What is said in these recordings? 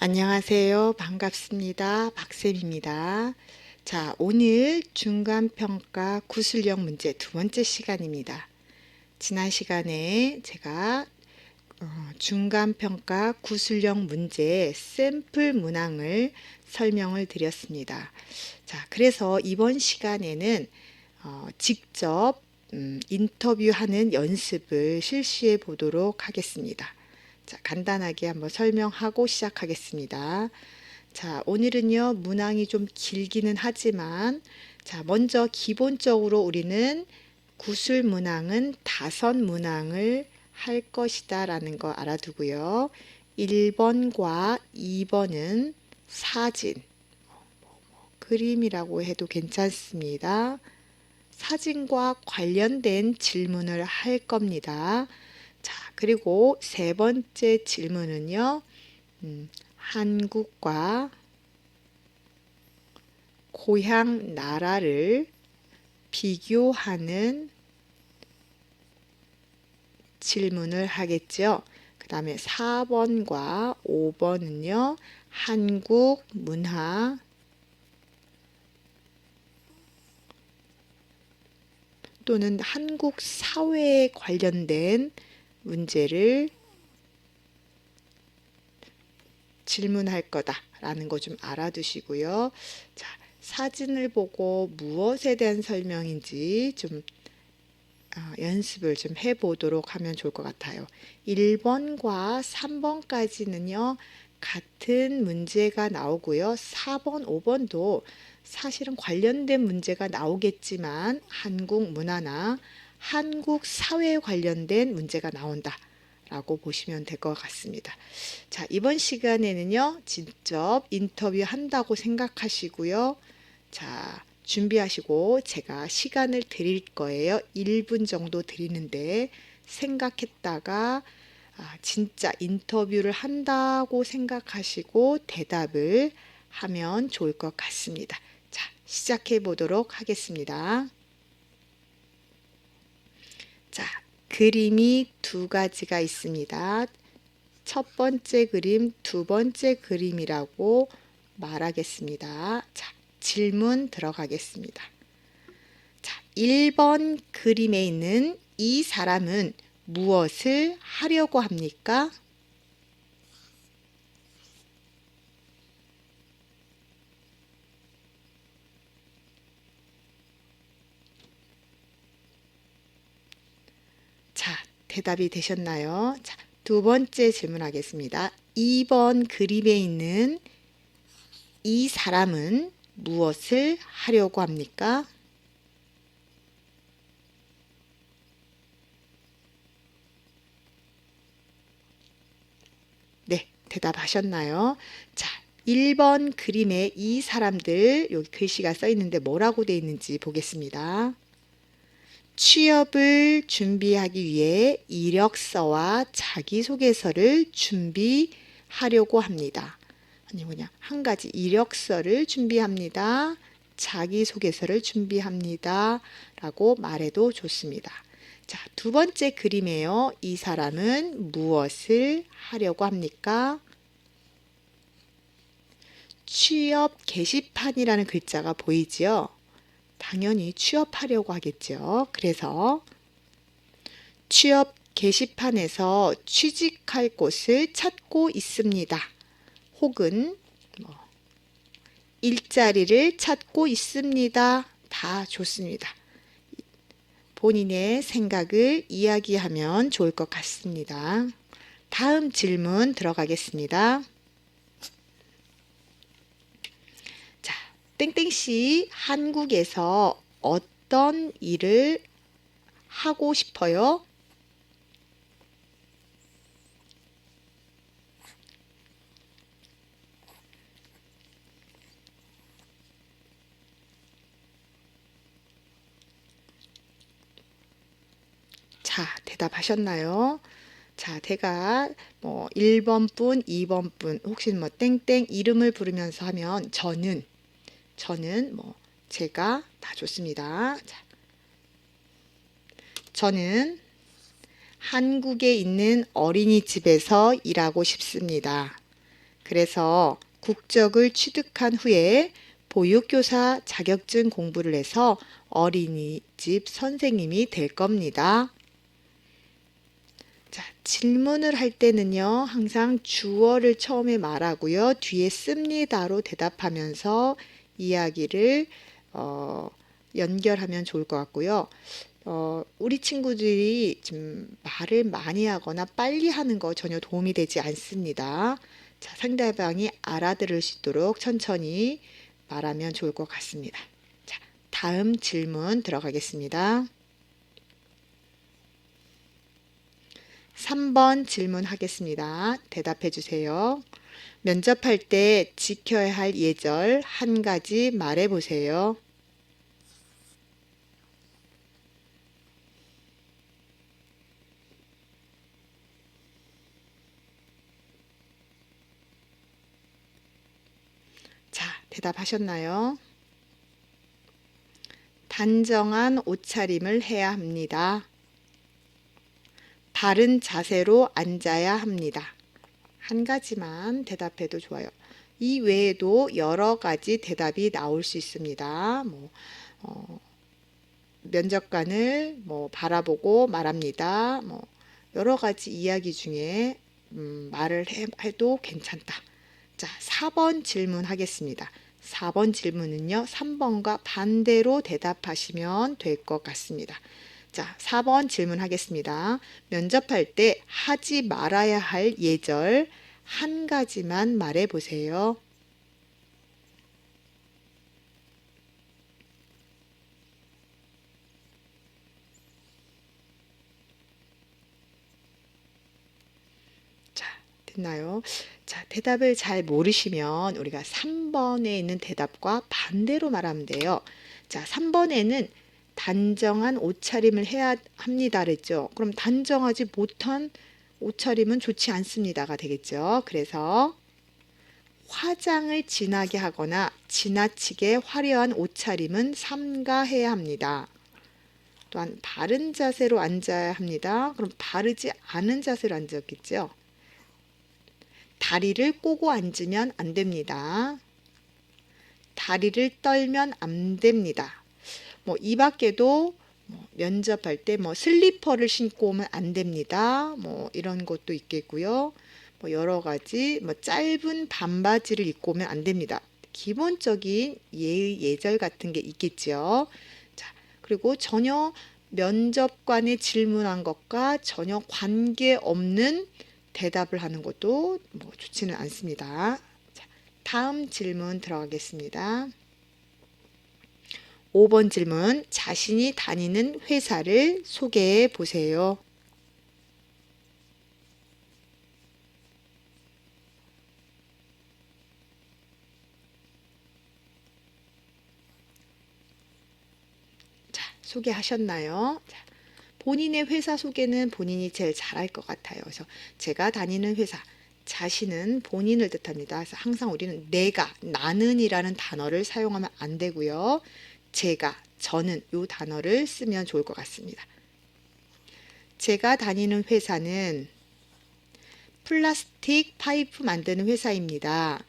안녕하세요. 반갑습니다. 박쌤입니다. 자, 오늘 중간평가 구술형 문제 두 번째 시간입니다. 지난 시간에 제가 중간평가 구술형 문제 샘플 문항을 설명을 드렸습니다. 자, 그래서 이번 시간에는 직접 인터뷰하는 연습을 실시해 보도록 하겠습니다. 자, 간단하게 한번 설명하고 시작하겠습니다. 자, 오늘은요, 문항이 좀 길기는 하지만, 자, 먼저 기본적으로 우리는 구술 문항은 5문항을 할 것이다 라는 거 알아두고요. 1번과 2번은 사진, 그림이라고 해도 괜찮습니다. 사진과 관련된 질문을 할 겁니다. 자, 그리고 세 번째 질문은요, 한국과 고향 나라를 비교하는 질문을 하겠죠. 그 다음에 4번과 5번은요, 한국 문화, 또는 한국 사회에 관련된 문제를 질문할 거다라는 거 좀 알아두시고요. 자, 사진을 보고 무엇에 대한 설명인지 좀 연습을 좀 해보도록 하면 좋을 것 같아요. 1번과 3번까지는요, 같은 문제가 나오고요. 4번, 5번도 사실은 관련된 문제가 나오겠지만 한국 문화나 한국 사회에 관련된 문제가 나온다 라고 보시면 될 것 같습니다. 자, 이번 시간에는요, 직접 인터뷰 한다고 생각하시고요. 자, 준비하시고 제가 시간을 드릴 거예요. 1분 정도 드리는데 생각했다가 진짜 인터뷰를 한다고 생각하시고 대답을 하면 좋을 것 같습니다. 자, 시작해 보도록 하겠습니다. 자, 그림이 두 가지가 있습니다. 첫 번째 그림, 두 번째 그림이라고 말하겠습니다. 자, 질문 들어가겠습니다. 자, 1번 그림에 있는 이 사람은 무엇을 하려고 합니까? 자, 대답이 되셨나요? 자, 두 번째 질문하겠습니다. 2번 그림에 있는 이 사람은 무엇을 하려고 합니까? 네, 대답하셨나요? 자, 1번 그림에 이 사람들, 여기 글씨가 써 있는데 뭐라고 되어 있는지 보겠습니다. 취업을 준비하기 위해 이력서와 자기소개서를 준비하려고 합니다. 아니 뭐냐, 한 가지 이력서를 준비합니다. 자기소개서를 준비합니다. 라고 말해도 좋습니다. 자, 두 번째 그림이에요. 이 사람은 무엇을 하려고 합니까? 취업 게시판이라는 글자가 보이지요? 당연히 취업하려고 하겠죠. 그래서 취업 게시판에서 취직할 곳을 찾고 있습니다. 혹은 일자리를 찾고 있습니다. 다 좋습니다. 본인의 생각을 이야기하면 좋을 것 같습니다. 다음 질문 들어가겠습니다. 자, 땡땡씨 한국에서 어떤 일을 하고 싶어요? 자, 대답하셨나요? 자, 제가 1번 분, 2번 분, 혹시 땡땡 이름을 부르면서 하면 저는 제가 다 좋습니다. 자, 저는 한국에 있는 어린이집에서 일하고 싶습니다. 그래서 국적을 취득한 후에 보육교사 자격증 공부를 해서 어린이집 선생님이 될 겁니다. 자, 질문을 할 때는요, 항상 주어를 처음에 말하고요, 뒤에 씁니다로 대답하면서 이야기를 연결하면 좋을 것 같고요. 우리 친구들이 좀 말을 많이 하거나 빨리 하는 거 전혀 도움이 되지 않습니다. 자, 상대방이 알아들을 수 있도록 천천히 말하면 좋을 것 같습니다. 자, 다음 질문 들어가겠습니다. 3번 질문하겠습니다. 대답해 주세요. 면접할 때 지켜야 할 예절 한 가지 말해 보세요. 자, 대답하셨나요? 단정한 옷차림을 해야 합니다. 바른 자세로 앉아야 합니다. 한 가지만 대답해도 좋아요. 이 외에도 여러 가지 대답이 나올 수 있습니다. 면접관을 바라보고 말합니다. 여러 가지 이야기 중에 말을 해도 괜찮다. 자, 4번 질문하겠습니다. 4번 질문은요, 3번과 반대로 대답하시면 될 것 같습니다. 자, 4번 질문하겠습니다. 면접할 때 하지 말아야 할 예절 한 가지만 말해 보세요. 자, 됐나요? 자, 대답을 잘 모르시면 우리가 3번에 있는 대답과 반대로 말하면 돼요. 자, 3번에는 단정한 옷차림을 해야 합니다 그랬죠. 그럼 단정하지 못한 옷차림은 좋지 않습니다가 되겠죠. 그래서 화장을 진하게 하거나 지나치게 화려한 옷차림은 삼가해야 합니다. 또한 바른 자세로 앉아야 합니다. 그럼 바르지 않은 자세로 앉았겠죠. 다리를 꼬고 앉으면 안 됩니다. 다리를 떨면 안 됩니다. 이 밖에도 면접할 때 슬리퍼를 신고 오면 안 됩니다. 이런 것도 있겠고요. 여러 가지 짧은 반바지를 입고 오면 안 됩니다. 기본적인 예의 예절 같은 게 있겠죠. 자, 그리고 전혀 면접관이 질문한 것과 전혀 관계없는 대답을 하는 것도 좋지는 않습니다. 자, 다음 질문 들어가겠습니다. 5번 질문, 자신이 다니는 회사를 소개해 보세요. 자, 소개하셨나요? 자, 본인의 회사 소개는 본인이 제일 잘할 것 같아요. 그래서 제가 다니는 회사, 자신은 본인을 뜻합니다. 그래서 항상 우리는 내가, 나는이라는 단어를 사용하면 안 되고요. 제가, 저는 이 단어를 쓰면 좋을 것 같습니다. 제가 다니는 회사는 플라스틱 파이프 만드는 회사입니다.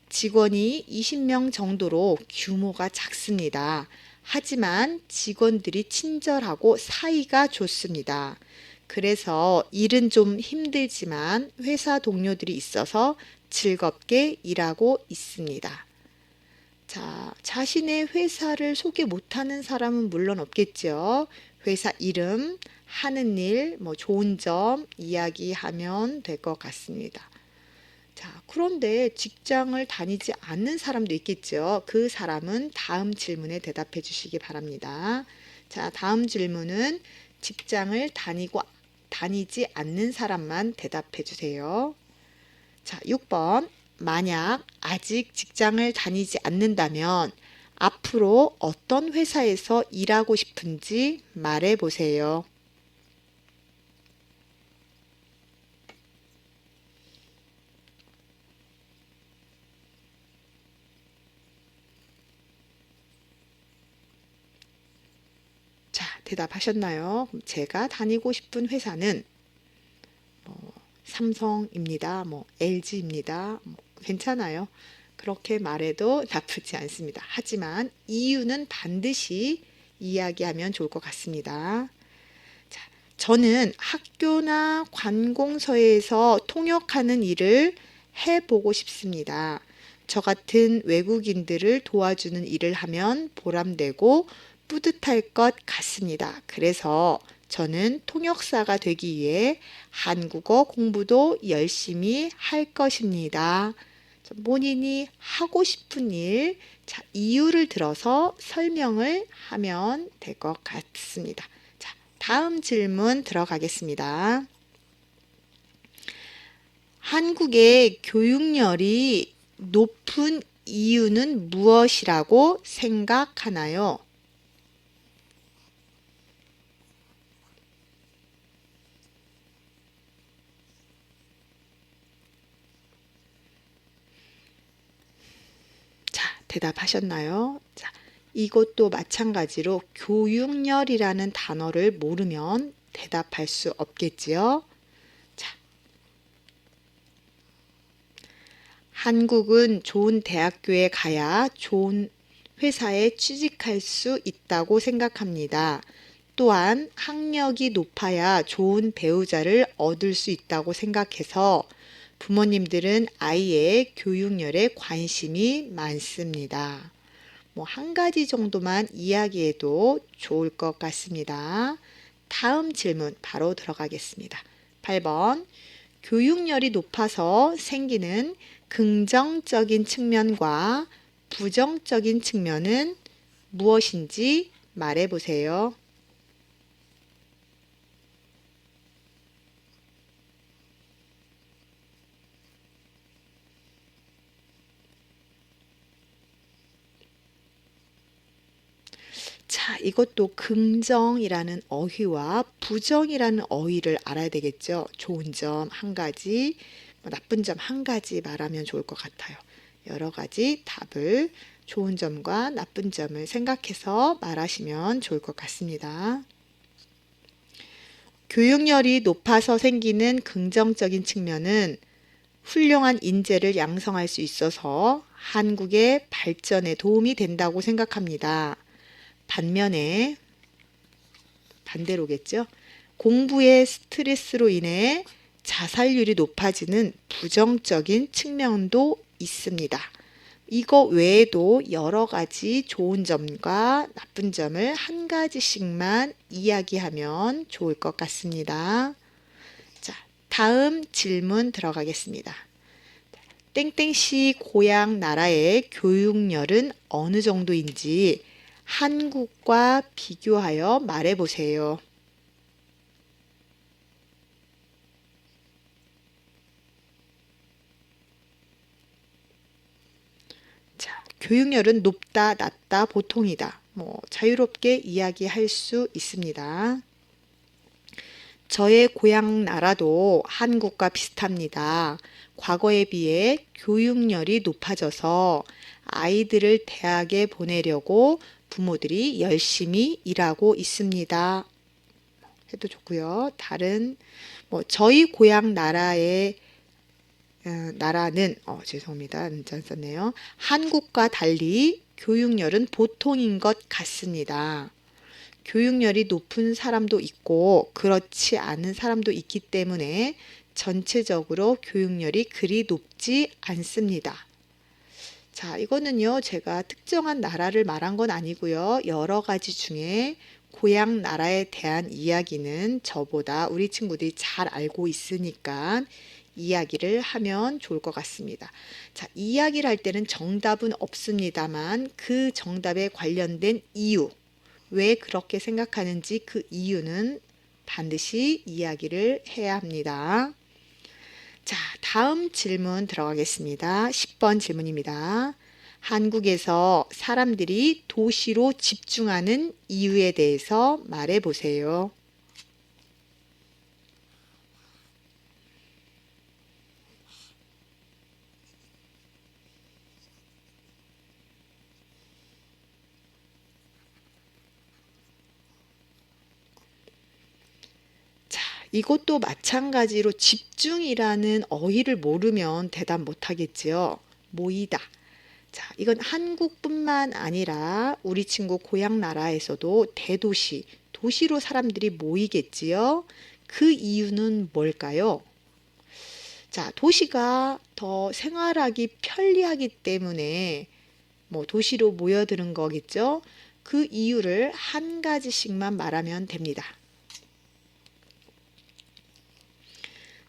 직원이 20명 정도로 규모가 작습니다. 하지만 직원들이 친절하고 사이가 좋습니다. 그래서 일은 좀 힘들지만 회사 동료들이 있어서 즐겁게 일하고 있습니다. 자, 자신의 회사를 소개 못하는 사람은 물론 없겠죠. 회사 이름, 하는 일, 좋은 점 이야기하면 될 것 같습니다. 자, 그런데 직장을 다니지 않는 사람도 있겠죠. 그 사람은 다음 질문에 대답해 주시기 바랍니다. 자, 다음 질문은 직장을 다니지 않는 사람만 대답해 주세요. 자, 6번. 만약 아직 직장을 다니지 않는다면 앞으로 어떤 회사에서 일하고 싶은지 말해 보세요. 자, 대답하셨나요? 제가 다니고 싶은 회사는 삼성입니다. LG입니다. 괜찮아요. 그렇게 말해도 나쁘지 않습니다. 하지만 이유는 반드시 이야기하면 좋을 것 같습니다. 자, 저는 학교나 관공서에서 통역하는 일을 해보고 싶습니다. 저 같은 외국인들을 도와주는 일을 하면 보람되고 뿌듯할 것 같습니다. 그래서 저는 통역사가 되기 위해 한국어 공부도 열심히 할 것입니다. 본인이 하고 싶은 일, 자, 이유를 들어서 설명을 하면 될 것 같습니다. 자, 다음 질문 들어가겠습니다. 한국의 교육열이 높은 이유는 무엇이라고 생각하나요? 자, 대답하셨나요? 자, 이것도 마찬가지로 교육열이라는 단어를 모르면 대답할 수 없겠지요. 자, 한국은 좋은 대학교에 가야 좋은 회사에 취직할 수 있다고 생각합니다. 또한 학력이 높아야 좋은 배우자를 얻을 수 있다고 생각해서 부모님들은 아이의 교육열에 관심이 많습니다. 뭐 한 가지 정도만 이야기해도 좋을 것 같습니다. 다음 질문 바로 들어가겠습니다. 8번. 교육열이 높아서 생기는 긍정적인 측면과 부정적인 측면은 무엇인지 말해 보세요. 자, 이것도 긍정이라는 어휘와 부정이라는 어휘를 알아야 되겠죠. 좋은 점 한 가지, 나쁜 점 한 가지 말하면 좋을 것 같아요. 여러 가지 답을 좋은 점과 나쁜 점을 생각해서 말하시면 좋을 것 같습니다. 교육열이 높아서 생기는 긍정적인 측면은 훌륭한 인재를 양성할 수 있어서 한국의 발전에 도움이 된다고 생각합니다. 반면에 반대로겠죠. 공부의 스트레스로 인해 자살률이 높아지는 부정적인 측면도 있습니다. 이거 외에도 여러 가지 좋은 점과 나쁜 점을 한 가지씩만 이야기하면 좋을 것 같습니다. 자, 다음 질문 들어가겠습니다. 땡땡씨 고향 나라의 교육열은 어느 정도인지 한국과 비교하여 말해보세요. 자, 교육열은 높다, 낮다, 보통이다. 자유롭게 이야기할 수 있습니다. 저의 고향 나라도 한국과 비슷합니다. 과거에 비해 교육열이 높아져서 아이들을 대학에 보내려고 부모들이 열심히 일하고 있습니다. 해도 좋고요. 다른 저희 고향 나라의 나라는 죄송합니다. 문자 안 썼네요. 한국과 달리 교육열은 보통인 것 같습니다. 교육열이 높은 사람도 있고 그렇지 않은 사람도 있기 때문에 전체적으로 교육열이 그리 높지 않습니다. 자, 이거는요, 제가 특정한 나라를 말한 건 아니고요. 여러 가지 중에 고향 나라에 대한 이야기는 저보다 우리 친구들이 잘 알고 있으니까 이야기를 하면 좋을 것 같습니다. 자, 이야기를 할 때는 정답은 없습니다만 그 정답에 관련된 이유, 왜 그렇게 생각하는지 그 이유는 반드시 이야기를 해야 합니다. 자, 다음 질문 들어가겠습니다. 10번 질문입니다. 한국에서 사람들이 도시로 집중하는 이유에 대해서 말해 보세요. 자, 이것도 마찬가지로 집중이라는 어휘를 모르면 대답 못하겠지요. 모이다. 자, 이건 한국뿐만 아니라 우리 친구 고향 나라에서도 대도시, 도시로 사람들이 모이겠지요. 그 이유는 뭘까요? 자, 도시가 더 생활하기 편리하기 때문에 도시로 모여드는 거겠죠. 그 이유를 한 가지씩만 말하면 됩니다.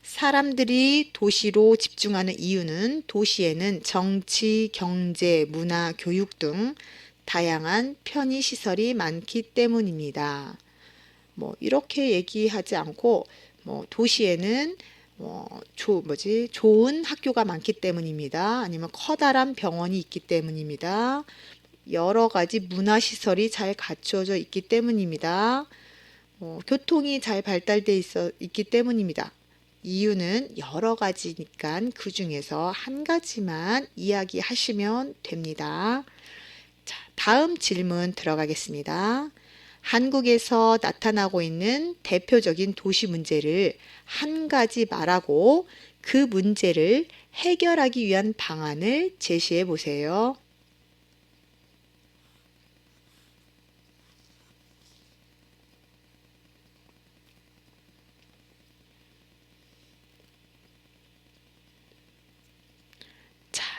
사람들이 도시로 집중하는 이유는 도시에는 정치, 경제, 문화, 교육 등 다양한 편의시설이 많기 때문입니다. 이렇게 얘기하지 않고 도시에는 좋은 학교가 많기 때문입니다. 아니면 커다란 병원이 있기 때문입니다. 여러 가지 문화시설이 잘 갖춰져 있기 때문입니다. 교통이 잘 발달돼 있기 때문입니다. 이유는 여러 가지니까 그 중에서 한 가지만 이야기하시면 됩니다. 자, 다음 질문 들어가겠습니다. 한국에서 나타나고 있는 대표적인 도시 문제를 한 가지 말하고 그 문제를 해결하기 위한 방안을 제시해 보세요.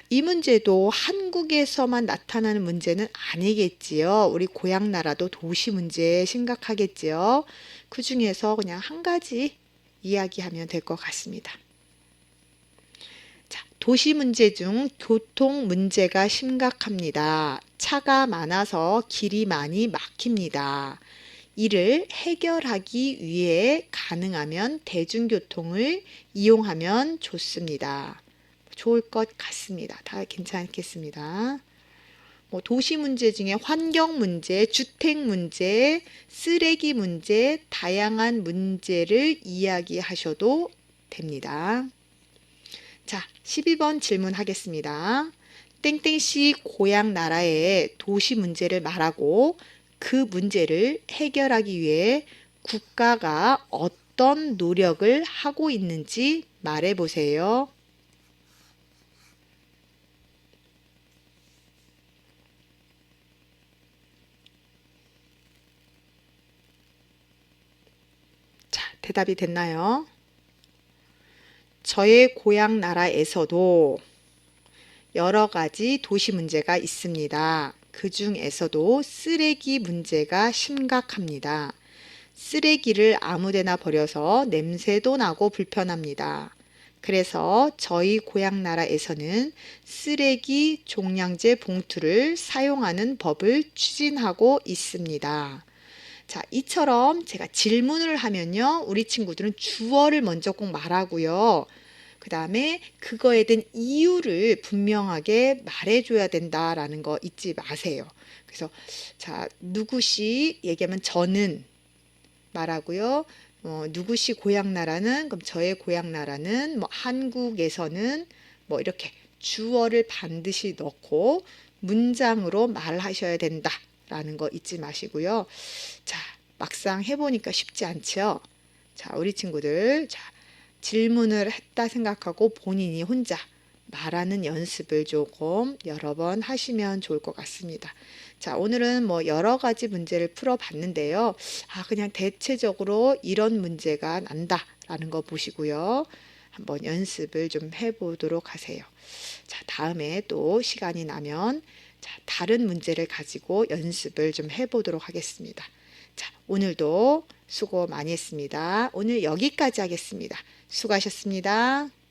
이 문제도 한국에서만 나타나는 문제는 아니겠지요. 우리 고향 나라도 도시 문제 심각하겠지요. 그 중에서 그냥 한 가지 이야기하면 될 것 같습니다. 자, 도시 문제 중 교통 문제가 심각합니다. 차가 많아서 길이 많이 막힙니다. 이를 해결하기 위해 가능하면 대중교통을 이용하면 좋습니다. 좋을 것 같습니다. 다 괜찮겠습니다. 도시 문제 중에 환경 문제, 주택 문제, 쓰레기 문제, 다양한 문제를 이야기하셔도 됩니다. 자, 12번 질문하겠습니다. 땡땡씨 고향 나라의 도시 문제를 말하고 그 문제를 해결하기 위해 국가가 어떤 노력을 하고 있는지 말해보세요. 대답이 됐나요? 저의 고향 나라에서도 여러 가지 도시 문제가 있습니다. 그 중에서도 쓰레기 문제가 심각합니다. 쓰레기를 아무데나 버려서 냄새도 나고 불편합니다. 그래서 저희 고향 나라에서는 쓰레기 종량제 봉투를 사용하는 법을 추진하고 있습니다. 자, 이처럼 제가 질문을 하면요. 우리 친구들은 주어를 먼저 꼭 말하고요. 그 다음에 그거에 대한 이유를 분명하게 말해줘야 된다라는 거 잊지 마세요. 그래서 자, 누구시 얘기하면 저는 말하고요. 누구시 고향 나라는 그럼 저의 고향 나라는 한국에서는 이렇게 주어를 반드시 넣고 문장으로 말하셔야 된다. 라는 거 잊지 마시고요. 자, 막상 해보니까 쉽지 않죠? 자, 우리 친구들, 자, 질문을 했다 생각하고 본인이 혼자 말하는 연습을 조금 여러 번 하시면 좋을 것 같습니다. 자, 오늘은 여러 가지 문제를 풀어봤는데요. 그냥 대체적으로 이런 문제가 난다라는 거 보시고요. 한번 연습을 좀 해보도록 하세요. 자, 다음에 또 시간이 나면 자, 다른 문제를 가지고 연습을 좀 해보도록 하겠습니다. 자, 오늘도 수고 많이 했습니다. 오늘 여기까지 하겠습니다. 수고하셨습니다.